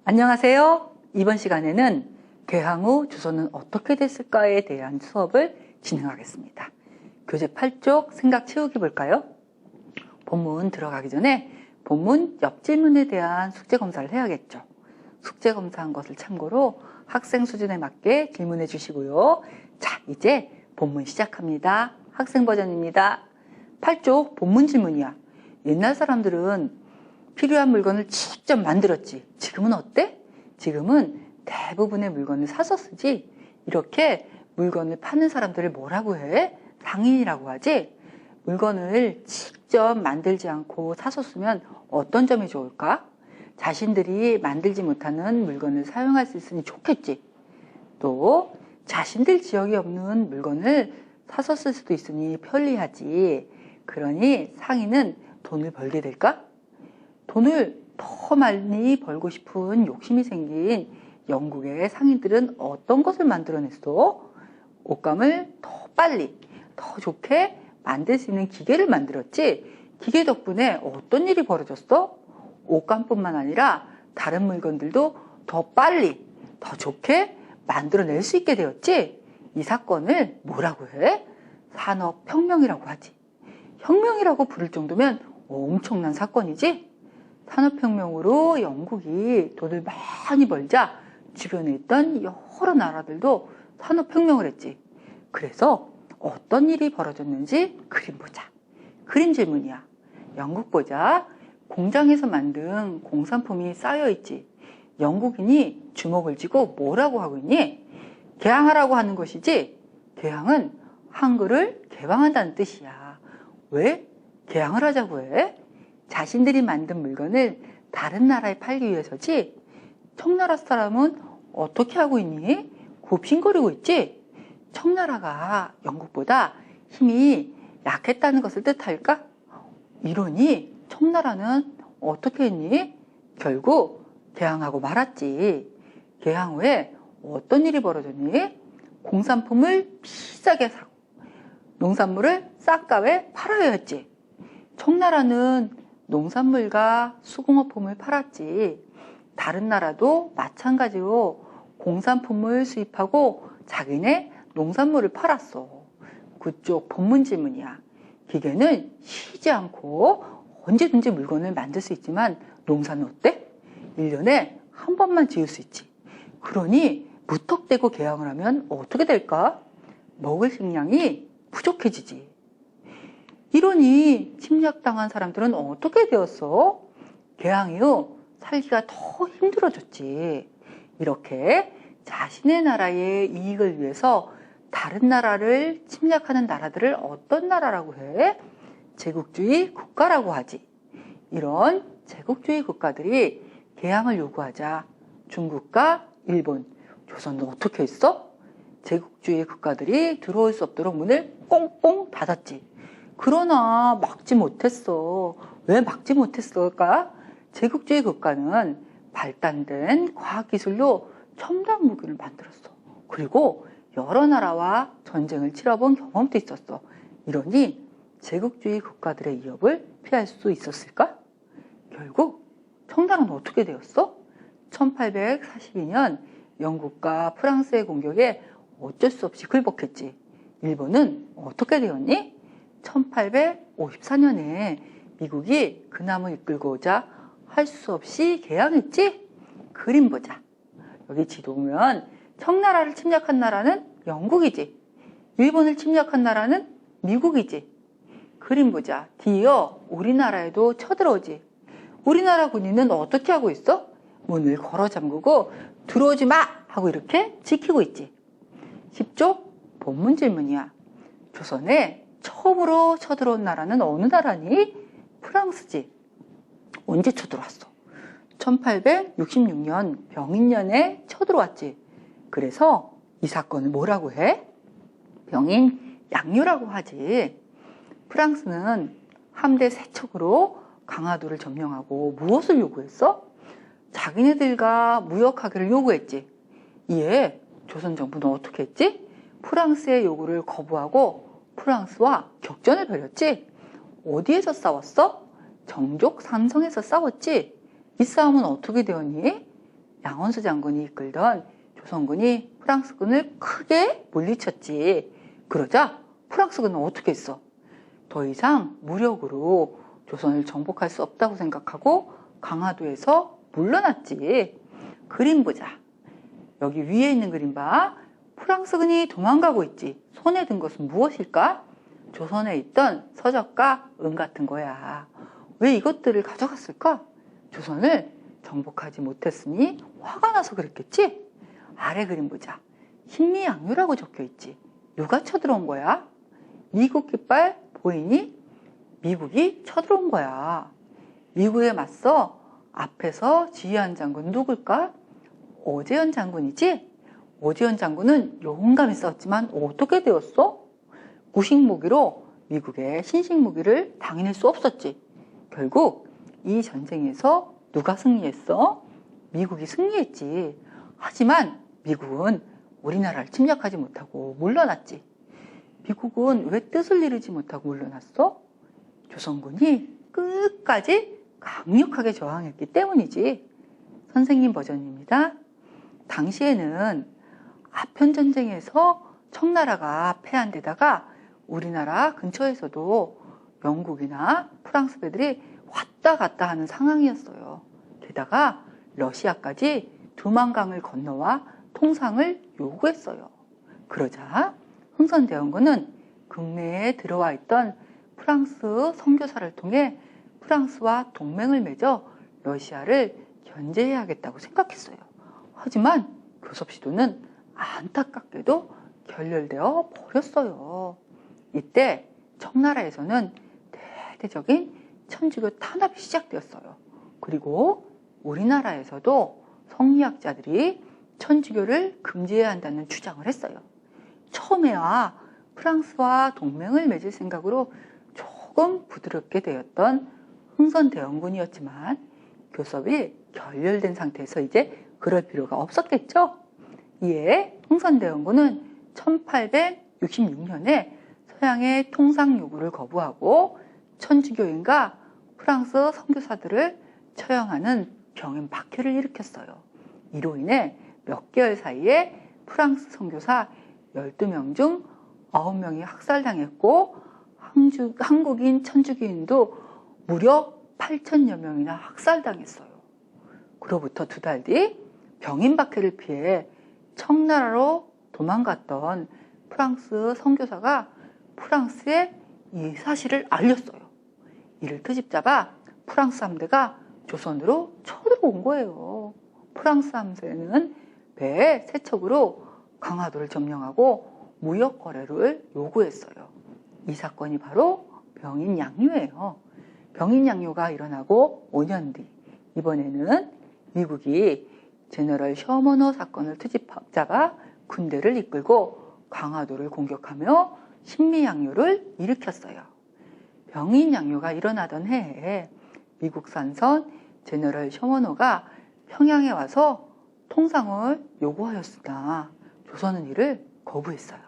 안녕하세요. 이번 시간에는 개항 후 조선은 어떻게 됐을까에 대한 수업을 진행하겠습니다. 교재 8쪽 생각 채우기 볼까요? 본문 들어가기 전에 본문 옆 질문에 대한 숙제 검사를 해야겠죠. 숙제 검사한 것을 참고로 학생 수준에 맞게 질문해 주시고요. 자, 이제 본문 시작합니다. 학생 버전입니다. 8쪽 본문 질문이야. 옛날 사람들은 필요한 물건을 직접 만들었지. 지금은 어때? 지금은 대부분의 물건을 사서 쓰지. 이렇게 물건을 파는 사람들을 뭐라고 해? 상인이라고 하지. 물건을 직접 만들지 않고 사서 쓰면 어떤 점이 좋을까? 자신들이 만들지 못하는 물건을 사용할 수 있으니 좋겠지. 또 자신들 지역에 없는 물건을 사서 쓸 수도 있으니 편리하지. 그러니 상인은 돈을 벌게 될까? 돈을 더 많이 벌고 싶은 욕심이 생긴 영국의 상인들은 어떤 것을 만들어냈어? 옷감을 더 빨리, 더 좋게 만들 수 있는 기계를 만들었지. 기계 덕분에 어떤 일이 벌어졌어? 옷감뿐만 아니라 다른 물건들도 더 빨리, 더 좋게 만들어낼 수 있게 되었지. 이 사건을 뭐라고 해? 산업혁명이라고 하지. 혁명이라고 부를 정도면 엄청난 사건이지. 산업혁명으로 영국이 돈을 많이 벌자 주변에 있던 여러 나라들도 산업혁명을 했지. 그래서 어떤 일이 벌어졌는지 그림 보자. 그림 질문이야. 영국 보자. 공장에서 만든 공산품이 쌓여있지. 영국인이 주먹을 쥐고 뭐라고 하고 있니? 개항하라고 하는 것이지. 개항은 한글을 개방한다는 뜻이야. 왜 개항을 하자고 해? 자신들이 만든 물건을 다른 나라에 팔기 위해서지. 청나라 사람은 어떻게 하고 있니? 굽신거리고 있지. 청나라가 영국보다 힘이 약했다는 것을 뜻할까? 이러니 청나라는 어떻게 했니? 결국 개항하고 말았지. 개항 후에 어떤 일이 벌어졌니? 공산품을 비싸게 사고 농산물을 싼값에 팔아야 했지. 청나라는 농산물과 수공업품을 팔았지. 다른 나라도 마찬가지로 공산품을 수입하고 자기네 농산물을 팔았어. 그쪽 본문 질문이야. 기계는 쉬지 않고 언제든지 물건을 만들 수 있지만 농사는 어때? 1년에 한 번만 지을 수 있지. 그러니 무턱대고 개항을 하면 어떻게 될까? 먹을 식량이 부족해지지. 이러니 침략당한 사람들은 어떻게 되었어? 개항 이후 살기가 더 힘들어졌지. 이렇게 자신의 나라의 이익을 위해서 다른 나라를 침략하는 나라들을 어떤 나라라고 해? 제국주의 국가라고 하지. 이런 제국주의 국가들이 개항을 요구하자 중국과 일본, 조선도 어떻게 했어? 제국주의 국가들이 들어올 수 없도록 문을 꽁꽁 닫았지. 그러나 막지 못했어. 왜 막지 못했을까? 제국주의 국가는 발달된 과학기술로 첨단 무기를 만들었어. 그리고 여러 나라와 전쟁을 치러본 경험도 있었어. 이러니 제국주의 국가들의 위협을 피할 수 있었을까? 결국 청나라는 어떻게 되었어? 1842년 영국과 프랑스의 공격에 어쩔 수 없이 굴복했지. 일본은 어떻게 되었니? 1854년에 미국이 그남을 이끌고 오자 할 수 없이 개항했지? 그림 보자. 여기 지도 보면 청나라를 침략한 나라는 영국이지. 일본을 침략한 나라는 미국이지. 그림 보자. 뒤이어 우리나라에도 쳐들어오지. 우리나라 군인은 어떻게 하고 있어? 문을 걸어 잠그고 들어오지 마! 하고 이렇게 지키고 있지. 10쪽 본문 질문이야. 조선에 처음으로 쳐들어온 나라는 어느 나라니? 프랑스지. 언제 쳐들어왔어? 1866년 병인년에 쳐들어왔지. 그래서 이 사건을 뭐라고 해? 병인 양요라고 하지. 프랑스는 함대 3척으로 강화도를 점령하고 무엇을 요구했어? 자기네들과 무역하기를 요구했지. 이에 조선 정부는 어떻게 했지? 프랑스의 요구를 거부하고 프랑스와 격전을 벌였지. 어디에서 싸웠어? 정족 삼성에서 싸웠지. 이 싸움은 어떻게 되었니? 양원수 장군이 이끌던 조선군이 프랑스군을 크게 물리쳤지. 그러자 프랑스군은 어떻게 했어? 더 이상 무력으로 조선을 정복할 수 없다고 생각하고 강화도에서 물러났지. 그림 보자. 여기 위에 있는 그림 봐. 프랑스군이 도망가고 있지. 손에 든 것은 무엇일까? 조선에 있던 서적과 은 같은 거야. 왜 이것들을 가져갔을까? 조선을 정복하지 못했으니 화가 나서 그랬겠지? 아래 그림 보자. 신미양요라고 적혀 있지. 누가 쳐들어온 거야? 미국 깃발 보이니? 미국이 쳐들어온 거야. 미국에 맞서 앞에서 지휘한 장군 누굴까? 오재현 장군이지? 오재현 장군은 용감히 싸웠지만 어떻게 되었어? 구식무기로 미국의 신식무기를 당해낼 수 없었지. 결국 이 전쟁에서 누가 승리했어? 미국이 승리했지. 하지만 미국은 우리나라를 침략하지 못하고 물러났지. 미국은 왜 뜻을 이루지 못하고 물러났어? 조선군이 끝까지 강력하게 저항했기 때문이지. 선생님 버전입니다. 당시에는 아편전쟁에서 청나라가 패한 데다가 우리나라 근처에서도 영국이나 프랑스 배들이 왔다 갔다 하는 상황이었어요. 게다가 러시아까지 두만강을 건너와 통상을 요구했어요. 그러자 흥선대원군은 국내에 들어와 있던 프랑스 선교사를 통해 프랑스와 동맹을 맺어 러시아를 견제해야겠다고 생각했어요. 하지만 교섭 시도는 안타깝게도 결렬되어 버렸어요. 이때 청나라에서는 대대적인 천주교 탄압이 시작되었어요. 그리고 우리나라에서도 성리학자들이 천주교를 금지해야 한다는 주장을 했어요. 처음에야 프랑스와 동맹을 맺을 생각으로 조금 부드럽게 되었던 흥선대원군이었지만 교섭이 결렬된 상태에서 이제 그럴 필요가 없었겠죠. 이에 흥선대원군은 1866년에 서양의 통상 요구를 거부하고 천주교인과 프랑스 선교사들을 처형하는 병행 박해를 일으켰어요. 이로 인해 몇 개월 사이에 프랑스 선교사 12명 중 9명이 학살당했고 한국인 천주교인도 무려 8천여 명이나 학살당했어요. 그로부터 2달 뒤 병인 박해를 피해 청나라로 도망갔던 프랑스 선교사가 프랑스에 이 사실을 알렸어요. 이를 트집잡아 프랑스 함대가 조선으로 쳐들어온 거예요. 프랑스 함대는 배의 세척으로 강화도를 점령하고 무역 거래를 요구했어요. 이 사건이 바로 병인 양요예요. 병인 양요가 일어나고 5년 뒤 이번에는 미국이 제너럴 셔머너 사건을 트집잡아 군대를 이끌고 강화도를 공격하며 신미양요를 일으켰어요. 병인 양요가 일어나던 해에 미국 산선 제너럴 셔머너가 평양에 와서 통상을 요구하였으나 조선은 이를 거부했어요.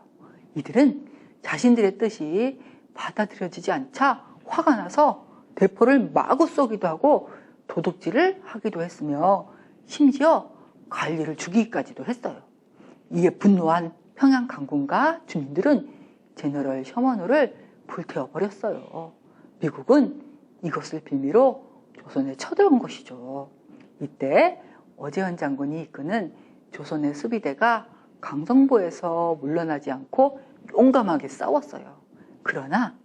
이들은 자신들의 뜻이 받아들여지지 않자 화가 나서 대포를 마구 쏘기도 하고 도둑질을 하기도 했으며 심지어 관리를 죽이기까지도 했어요. 이에 분노한 평양 강군과 주민들은 제너럴 셔머너를 불태워버렸어요. 미국은 이것을 빌미로 조선에 쳐들어온 것이죠. 이때 오재현 장군이 이끄는 조선의 수비대가 강성보에서 물러나지 않고 용감하게 싸웠어요. 그러나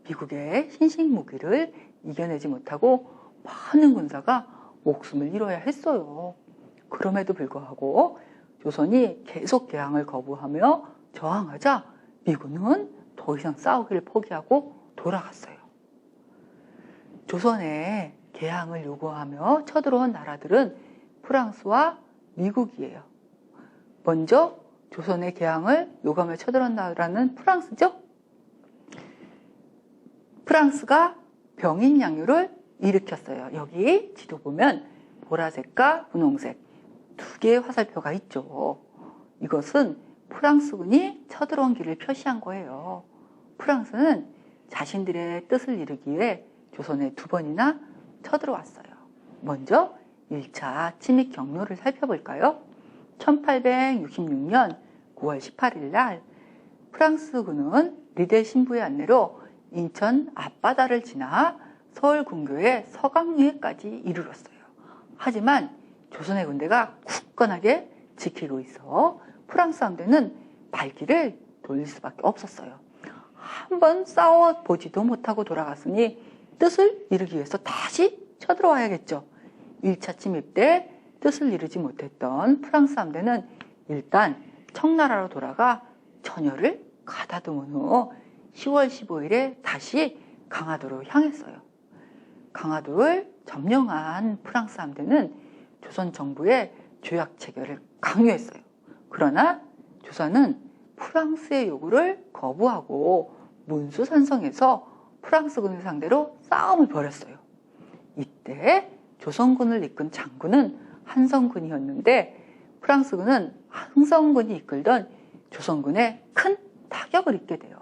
미국의 신식 무기를 이겨내지 못하고 많은 군사가 목숨을 잃어야 했어요. 그럼에도 불구하고 조선이 계속 개항을 거부하며 저항하자 미군은 더 이상 싸우기를 포기하고 돌아갔어요. 조선에 개항을 요구하며 쳐들어온 나라들은 프랑스와 미국이에요. 먼저 조선의 개항을 요구하며 쳐들어온 나라는 프랑스죠. 프랑스가 병인 양요를 일으켰어요. 여기 지도 보면 보라색과 분홍색 2개의 화살표가 있죠. 이것은 프랑스군이 쳐들어온 길을 표시한 거예요. 프랑스는 자신들의 뜻을 이루기 위해 조선에 2번이나 쳐들어왔어요. 먼저 1차 침입 경로를 살펴볼까요? 1866년 9월 18일 날 프랑스군은 리델 신부의 안내로 인천 앞바다를 지나 서울 근교의 서강리에까지 이르렀어요. 하지만 조선의 군대가 굳건하게 지키고 있어 프랑스 함대는 발길을 돌릴 수밖에 없었어요. 한번 싸워보지도 못하고 돌아갔으니 뜻을 이루기 위해서 다시 쳐들어와야겠죠. 1차 침입 때 뜻을 이루지 못했던 프랑스 함대는 일단 청나라로 돌아가 전열을 가다듬은 후 10월 15일에 다시 강화도로 향했어요. 강화도를 점령한 프랑스 함대는 조선 정부의 조약 체결을 강요했어요. 그러나 조선은 프랑스의 요구를 거부하고 문수산성에서 프랑스군을 상대로 싸움을 벌였어요. 이때 조선군을 이끈 장군은 한성군이었는데 프랑스군은 한성군이 이끌던 조선군에 큰 타격을 입게 돼요.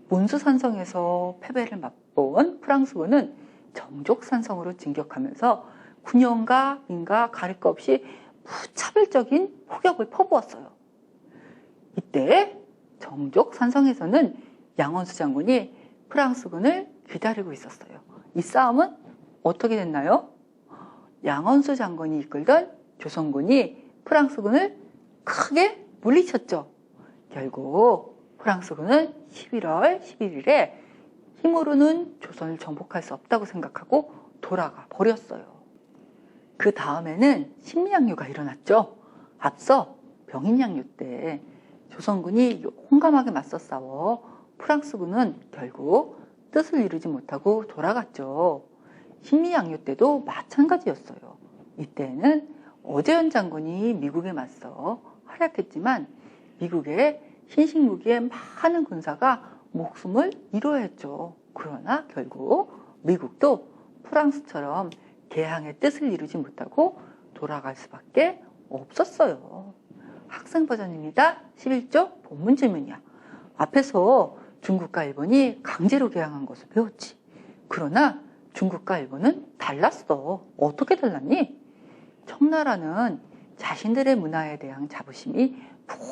문수산성에서 패배를 맛본 프랑스군은 정족산성으로 진격하면서 군영과 민가 가릴 것 없이 무차별적인 폭격을 퍼부었어요. 이때 정족산성에서는 양원수 장군이 프랑스군을 기다리고 있었어요. 이 싸움은 어떻게 됐나요? 양원수 장군이 이끌던 조선군이 프랑스군을 크게 물리쳤죠. 결국 프랑스군은 11월 11일에 힘으로는 조선을 정복할 수 없다고 생각하고 돌아가 버렸어요. 그 다음에는 식민양요가 일어났죠. 앞서 병인양요 때 조선군이 용감하게 맞서 싸워 프랑스군은 결국 뜻을 이루지 못하고 돌아갔죠. 식민양요 때도 마찬가지였어요. 이때는 오재현 장군이 미국에 맞서 활약했지만 미국의 신식무기의 많은 군사가 목숨을 잃어야 했죠. 그러나 결국 미국도 프랑스처럼 개항의 뜻을 이루지 못하고 돌아갈 수밖에 없었어요. 학생 버전입니다. 11조 본문 질문이야. 앞에서 중국과 일본이 강제로 개항한 것을 배웠지. 그러나 중국과 일본은 달랐어. 어떻게 달랐니? 청나라는 자신들의 문화에 대한 자부심이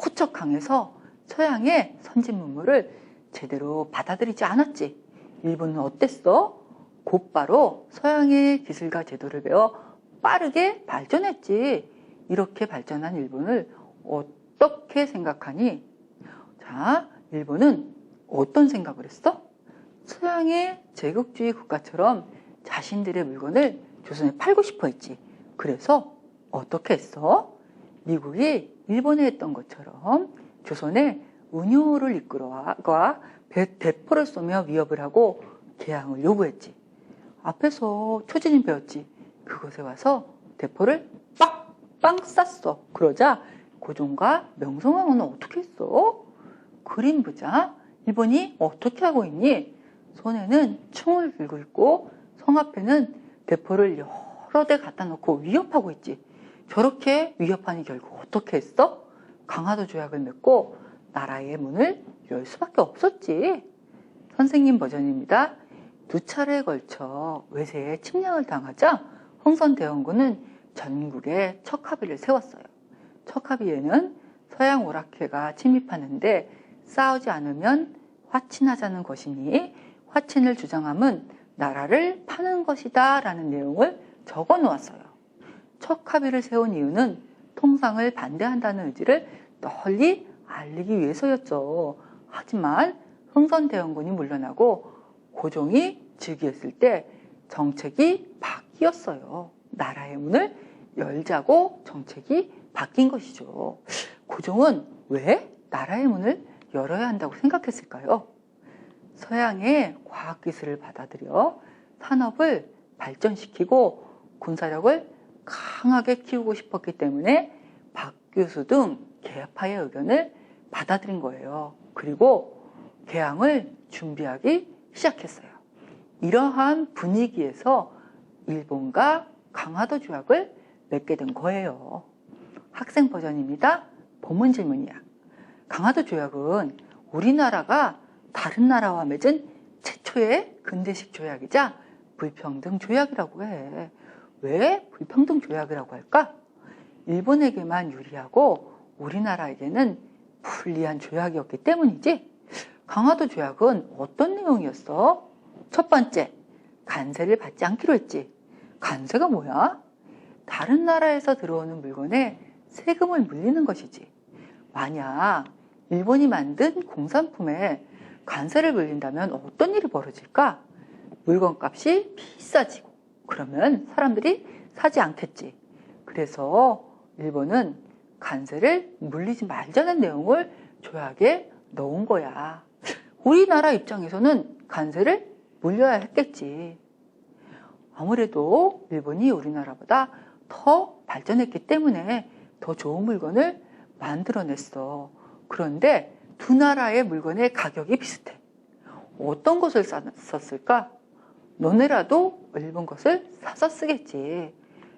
무척 강해서 서양의 선진 문물을 제대로 받아들이지 않았지. 일본은 어땠어? 곧바로 서양의 기술과 제도를 배워 빠르게 발전했지. 이렇게 발전한 일본을 어떻게 생각하니? 자, 일본은 어떤 생각을 했어? 서양의 제국주의 국가처럼 자신들의 물건을 조선에 팔고 싶어 했지. 그래서 어떻게 했어? 미국이 일본에 했던 것처럼 조선에 운요를 이끌어와 대포를 쏘며 위협을 하고 개항을 요구했지. 앞에서 초진이 배웠지. 그곳에 와서 대포를 빵빵 쐈어. 그러자 고종과 명성황후는 어떻게 했어? 그림 보자. 일본이 어떻게 하고 있니? 손에는 총을 들고 있고 성 앞에는 대포를 여러 대 갖다 놓고 위협하고 있지. 저렇게 위협하니 결국 어떻게 했어? 강화도 조약을 맺고 나라의 문을 열 수밖에 없었지. 선생님 버전입니다. 2차례에 걸쳐 외세에 침략을 당하자 흥선대원군은 전국에 척합의를 세웠어요. 척합의에는 서양 오락회가 침입하는데 싸우지 않으면 화친하자는 것이니 화친을 주장함은 나라를 파는 것이다 라는 내용을 적어 놓았어요. 척합의를 세운 이유는 통상을 반대한다는 의지를 널리 알리기 위해서였죠. 하지만 흥선대원군이 물러나고 고종이 즉위했을 때 정책이 바뀌었어요. 나라의 문을 열자고 정책이 바뀐 것이죠. 고종은 왜 나라의 문을 열어야 한다고 생각했을까요? 서양의 과학기술을 받아들여 산업을 발전시키고 군사력을 강하게 키우고 싶었기 때문에 박규수 등 계파의 의견을 받아들인 거예요. 그리고 개항을 준비하기 시작했어요. 이러한 분위기에서 일본과 강화도 조약을 맺게 된 거예요. 학생 버전입니다. 본문 질문이야. 강화도 조약은 우리나라가 다른 나라와 맺은 최초의 근대식 조약이자 불평등 조약이라고 해. 왜 불평등 조약이라고 할까? 일본에게만 유리하고 우리나라에게는 불리한 조약이었기 때문이지. 강화도 조약은 어떤 내용이었어? 첫 번째, 관세를 받지 않기로 했지. 관세가 뭐야? 다른 나라에서 들어오는 물건에 세금을 물리는 것이지. 만약 일본이 만든 공산품에 관세를 물린다면 어떤 일이 벌어질까? 물건값이 비싸지고 그러면 사람들이 사지 않겠지. 그래서 일본은 관세를 물리지 말자는 내용을 조약에 넣은 거야. 우리나라 입장에서는 관세를 물려야 했겠지. 아무래도 일본이 우리나라보다 더 발전했기 때문에 더 좋은 물건을 만들어냈어. 그런데 두 나라의 물건의 가격이 비슷해. 어떤 것을 썼을까? 너네라도 일본 것을 사서 쓰겠지.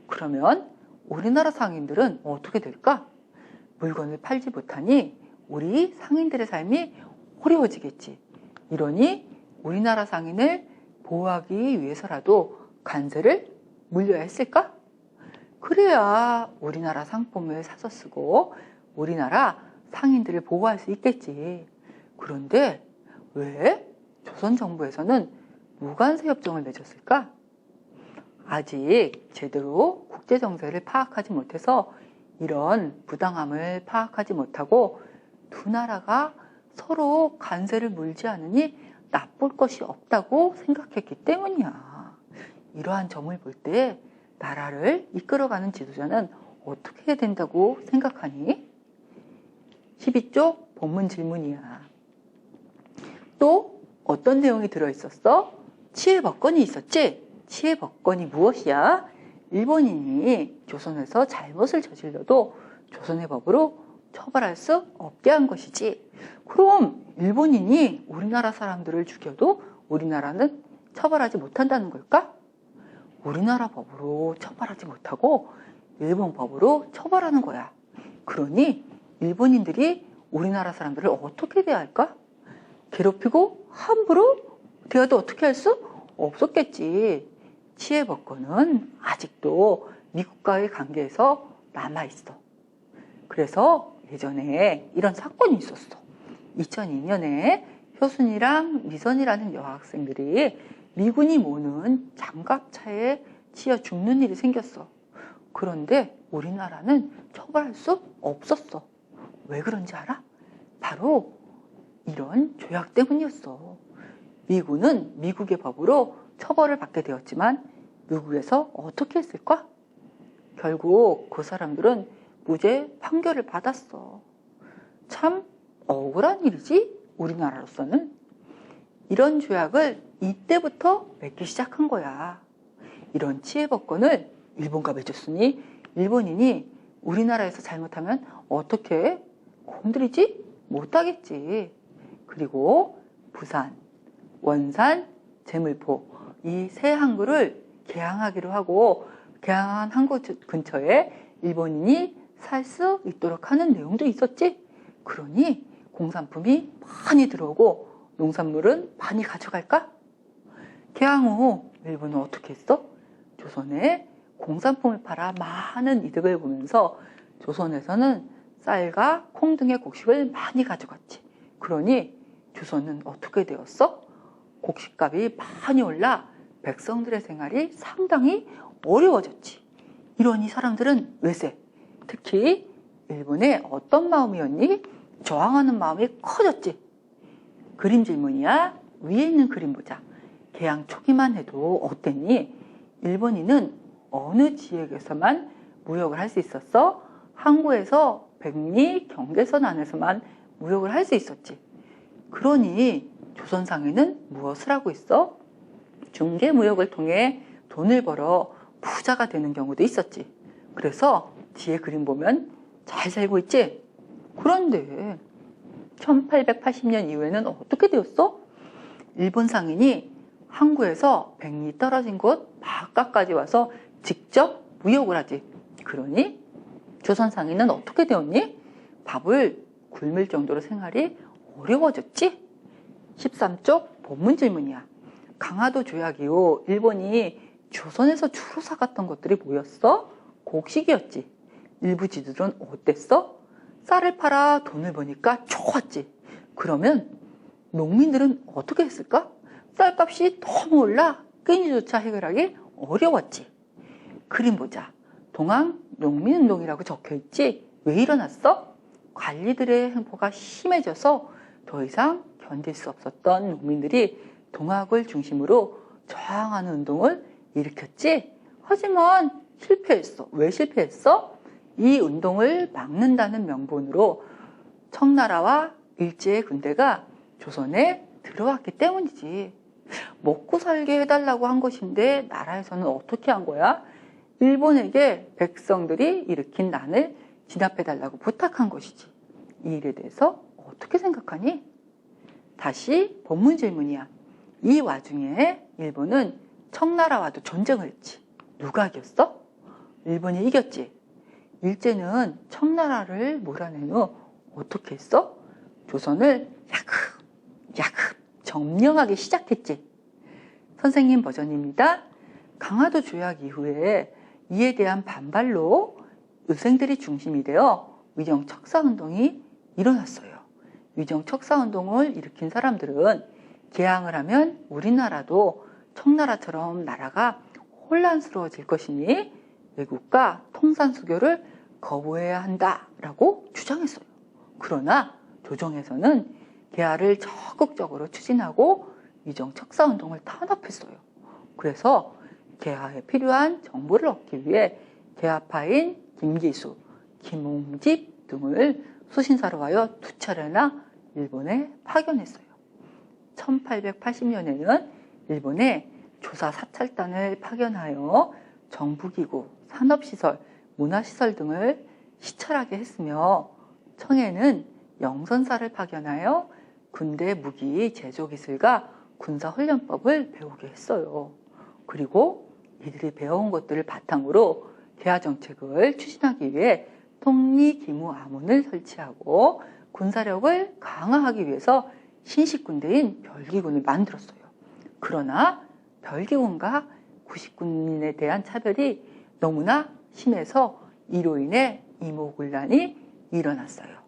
그러면 우리나라 상인들은 어떻게 될까? 물건을 팔지 못하니 우리 상인들의 삶이 어려워지겠지. 이러니 우리나라 상인을 보호하기 위해서라도 관세를 물려야 했을까? 그래야 우리나라 상품을 사서 쓰고 우리나라 상인들을 보호할 수 있겠지. 그런데 왜 조선 정부에서는 무관세 협정을 맺었을까? 아직 제대로 국제 정세를 파악하지 못해서 이런 부당함을 파악하지 못하고 두 나라가 서로 관세를 물지 않으니 나쁠 것이 없다고 생각했기 때문이야. 이러한 점을 볼 때 나라를 이끌어가는 지도자는 어떻게 해야 된다고 생각하니? 12쪽 본문 질문이야. 또 어떤 내용이 들어있었어? 치해법권이 있었지? 치해법권이 무엇이야? 일본인이 조선에서 잘못을 저질러도 조선의 법으로 처벌할 수 없게 한 것이지. 그럼 일본인이 우리나라 사람들을 죽여도 우리나라는 처벌하지 못한다는 걸까? 우리나라 법으로 처벌하지 못하고 일본 법으로 처벌하는 거야. 그러니 일본인들이 우리나라 사람들을 어떻게 대할까? 괴롭히고 함부로 대화도 어떻게 할 수 없었겠지. 치해법권은 아직도 미국과의 관계에서 남아있어. 그래서 예전에 이런 사건이 있었어. 2002년에 효순이랑 미선이라는 여학생들이 미군이 모는 장갑차에 치여 죽는 일이 생겼어. 그런데 우리나라는 처벌할 수 없었어. 왜 그런지 알아? 바로 이런 조약 때문이었어. 미군은 미국의 법으로 처벌을 받게 되었지만 미국에서 어떻게 했을까? 결국 그 사람들은 무죄 판결을 받았어. 참 억울한 일이지, 우리나라로서는. 이런 조약을 이때부터 맺기 시작한 거야. 이런 치해법권을 일본과 맺었으니 일본인이 우리나라에서 잘못하면 어떻게 건드리지 못하겠지. 그리고 부산, 원산, 제물포 이 세 항구를 개항하기로 하고 개항한 항구 근처에 일본인이 살 수 있도록 하는 내용도 있었지. 그러니 공산품이 많이 들어오고 농산물은 많이 가져갈까? 개항 후 일본은 어떻게 했어? 조선에 공산품을 팔아 많은 이득을 보면서 조선에서는 쌀과 콩 등의 곡식을 많이 가져갔지. 그러니 조선은 어떻게 되었어? 곡식값이 많이 올라 백성들의 생활이 상당히 어려워졌지. 이러니 사람들은 외세, 특히 일본의 어떤 마음이었니? 저항하는 마음이 커졌지. 그림 질문이야. 위에 있는 그림 보자. 개항 초기만 해도 어땠니? 일본인은 어느 지역에서만 무역을 할 수 있었어? 항구에서 백리 경계선 안에서만 무역을 할 수 있었지. 그러니 조선 상인은 무엇을 하고 있어? 중개 무역을 통해 돈을 벌어 부자가 되는 경우도 있었지. 그래서 뒤에 그림 보면 잘 살고 있지? 그런데 1880년 이후에는 어떻게 되었어? 일본 상인이 항구에서 백리 떨어진 곳 바깥까지 와서 직접 무역을 하지. 그러니 조선 상인은 어떻게 되었니? 밥을 굶을 정도로 생활이 어려워졌지? 13쪽 본문 질문이야. 강화도 조약 이후 일본이 조선에서 주로 사갔던 것들이 뭐였어? 곡식이었지. 일부 지들은 어땠어? 쌀을 팔아 돈을 버니까 좋았지. 그러면 농민들은 어떻게 했을까? 쌀값이 너무 올라 끊이조차 해결하기 어려웠지. 그림 보자. 동학 농민운동이라고 적혀있지. 왜 일어났어? 관리들의 행포가 심해져서 더 이상 견딜 수 없었던 농민들이 동학을 중심으로 저항하는 운동을 일으켰지. 하지만 실패했어. 왜 실패했어? 이 운동을 막는다는 명분으로 청나라와 일제의 군대가 조선에 들어왔기 때문이지. 먹고 살게 해달라고 한 것인데 나라에서는 어떻게 한 거야? 일본에게 백성들이 일으킨 난을 진압해달라고 부탁한 것이지. 이 일에 대해서 어떻게 생각하니? 다시 본문 질문이야. 이 와중에 일본은 청나라와도 전쟁을 했지. 누가 이겼어? 일본이 이겼지. 일제는 청나라를 몰아낸 후 어떻게 했어? 조선을 야급 점령하기 시작했지. 선생님 버전입니다. 강화도 조약 이후에 이에 대한 반발로 의생들이 중심이 되어 위정척사운동이 일어났어요. 위정척사운동을 일으킨 사람들은 개항을 하면 우리나라도 청나라처럼 나라가 혼란스러워질 것이니 외국과 통산수교를 거부해야 한다라고 주장했어요. 그러나 조정에서는 개화를 적극적으로 추진하고 위정척사운동을 탄압했어요. 그래서 개화에 필요한 정보를 얻기 위해 개화파인 김기수, 김홍집 등을 수신사로 하여 2차례나 일본에 파견했어요. 1880년에는 일본에 조사 사찰단을 파견하여 정부기구, 산업시설, 문화시설 등을 시찰하게 했으며 청해는 영선사를 파견하여 군대 무기 제조기술과 군사훈련법을 배우게 했어요. 그리고 이들이 배워온 것들을 바탕으로 개화정책을 추진하기 위해 통리기무아문을 설치하고 군사력을 강화하기 위해서 신식군대인 별기군을 만들었어요. 그러나 별기군과 구식군인에 대한 차별이 너무나 심해서 이로 인해 이모군란이 일어났어요.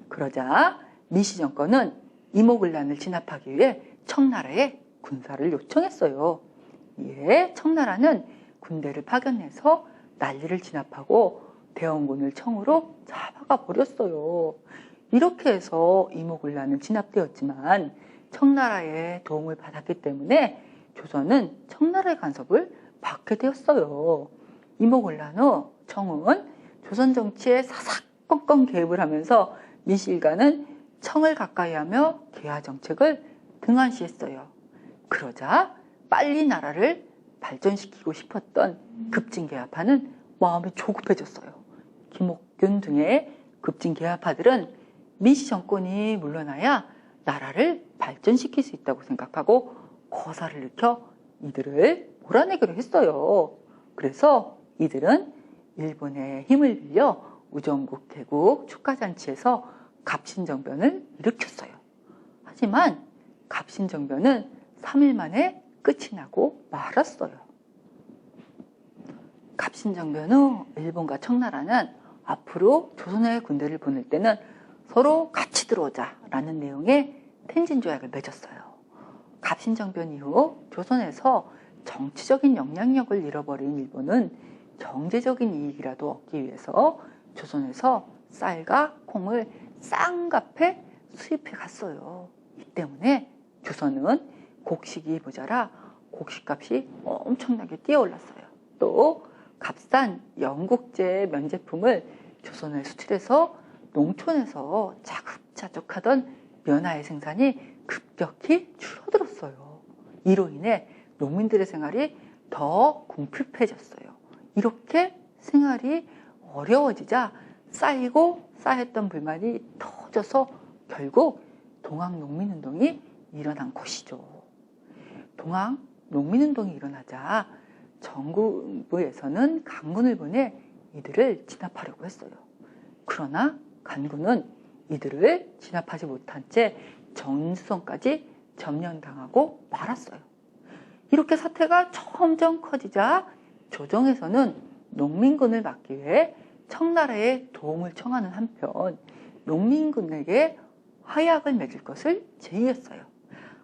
그러자 민씨 정권은 이모군란을 진압하기 위해 청나라에 군사를 요청했어요. 이에 청나라는 군대를 파견해서 난리를 진압하고 대원군을 청으로 잡아가 버렸어요. 이렇게 해서 이모군란은 진압되었지만 청나라의 도움을 받았기 때문에 조선은 청나라의 간섭을 받게 되었어요. 이모군란 후 청은 조선 정치에 사사건건 개입을 하면서 민씨 일가는 청을 가까이하며 개화 정책을 등한시했어요. 그러자 빨리 나라를 발전시키고 싶었던 급진개화파는 마음이 조급해졌어요. 김옥균 등의 급진개화파들은 민씨 정권이 물러나야 나라를 발전시킬 수 있다고 생각하고 거사를 일으켜 이들을 몰아내기로 했어요. 그래서 이들은 일본의 힘을 빌려 우정국 개국 축하잔치에서 갑신정변을 일으켰어요. 하지만 갑신정변은 3일 만에 끝이 나고 말았어요. 갑신정변 후 일본과 청나라는 앞으로 조선의 군대를 보낼 때는 서로 같이 들어오자라는 내용의 텐진조약을 맺었어요. 갑신정변 이후 조선에서 정치적인 영향력을 잃어버린 일본은 경제적인 이익이라도 얻기 위해서 조선에서 쌀과 콩을 쌍값에 수입해 갔어요. 이 때문에 조선은 곡식이 모자라 곡식값이 엄청나게 뛰어올랐어요. 또 값싼 영국제 면제품을 조선에 수출해서 농촌에서 자급자족하던 면화의 생산이 급격히 줄어들었어요. 이로 인해 농민들의 생활이 더 궁핍해졌어요. 이렇게 생활이 어려워지자 쌓이고 쌓였던 불만이 터져서 결국 동학농민운동이 일어난 것이죠. 동학농민운동이 일어나자 정부에서는 강군을 보내 이들을 진압하려고 했어요. 그러나 간군은 이들을 진압하지 못한 채 전주성까지 점령당하고 말았어요. 이렇게 사태가 점점 커지자 조정에서는 농민군을 막기 위해 청나라에 도움을 청하는 한편 농민군에게 화약을 맺을 것을 제의했어요.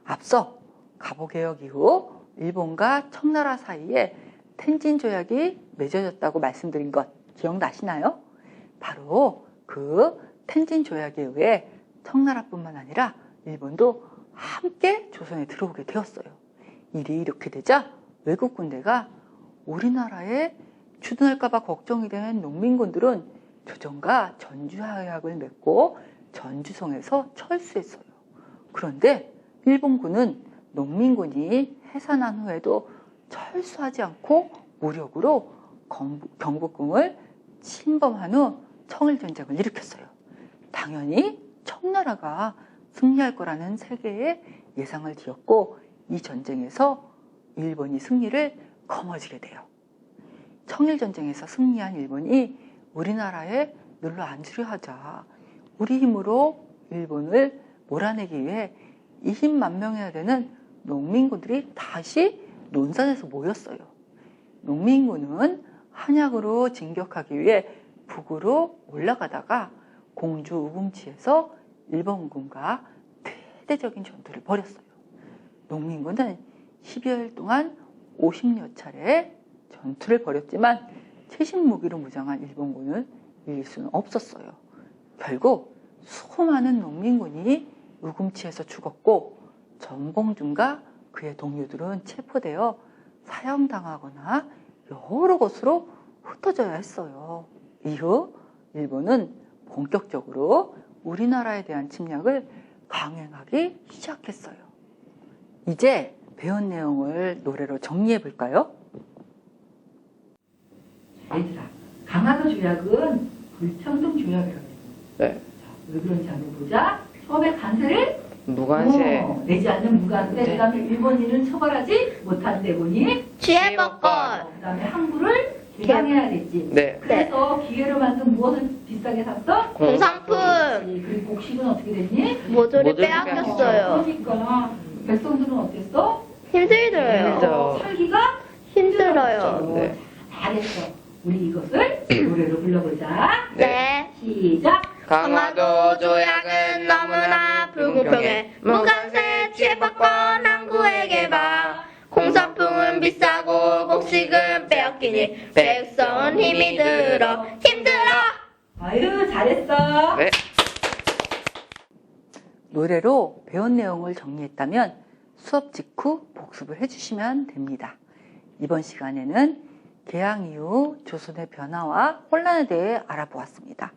앞서 갑오개혁 이후 일본과 청나라 사이에 텐진 조약이 맺어졌다고 말씀드린 것 기억나시나요? 바로 그 텐진 조약에 의해 청나라뿐만 아니라 일본도 함께 조선에 들어오게 되었어요. 일이 이렇게 되자 외국 군대가 우리나라에 주둔할까봐 걱정이 된 농민군들은 조정과 전주화약을 맺고 전주성에서 철수했어요. 그런데 일본군은 농민군이 해산한 후에도 철수하지 않고 무력으로 경복궁을 침범한 후 청일전쟁을 일으켰어요. 당연히 청나라가 승리할 거라는 세계의 예상을 지었고 이 전쟁에서 일본이 승리를 거머쥐게 돼요. 청일전쟁에서 승리한 일본이 우리나라에 눌러 앉으려 하자 우리 힘으로 일본을 몰아내기 위해 20만 명이나 되는 농민군들이 다시 논산에서 모였어요. 농민군은 한약으로 진격하기 위해 북으로 올라가다가 공주 우금치에서 일본군과 대대적인 전투를 벌였어요. 농민군은 12일 동안 50여 차례 전투를 벌였지만 최신 무기로 무장한 일본군을 이길 수는 없었어요. 결국 수많은 농민군이 우금치에서 죽었고 전봉준과 그의 동료들은 체포되어 사형당하거나 여러 곳으로 흩어져야 했어요. 이후 일본은 본격적으로 우리나라에 대한 침략을 강행하기 시작했어요. 이제 배운 내용을 노래로 정리해 볼까요? 얘들아, 강화도 조약은 불평등 조약이라고 했습니다. 네. 왜 그런지 한번 보자. 처음에 관세를 무관세. 내지 않는 무관세. 네. 그다음에 일본인은 처벌하지 못한 대본이. 지혜법권. 그다음에 항구를 개방해야 됐지. 네. 그래서 기계로 만든 무엇을 비싸게 샀어? 공산품. 그리고 곡식은 어떻게 됐니? 모조리 모조리 빼앗겼어요. 그러니까 백성들은 어땠어? 힘들어요. 살기가 힘들어요. 네. 잘했어. 우리 이것을 노래로 불러보자. 네. 시작. 강화도 조약은 너무나 불공평해. 무관세 지혜법권 항구의 개방. 공산품은 비싸고 곡식은 빼앗기니 백성은 힘이 들어 힘들어. 아유, 잘했어. 네. 노래로 배운 내용을 정리했다면 수업 직후 복습을 해주시면 됩니다. 이번 시간에는 개항 이후 조선의 변화와 혼란에 대해 알아보았습니다.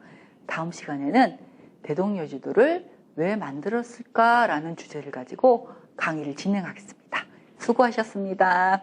다음 시간에는 대동여지도를 왜 만들었을까라는 주제를 가지고 강의를 진행하겠습니다. 수고하셨습니다.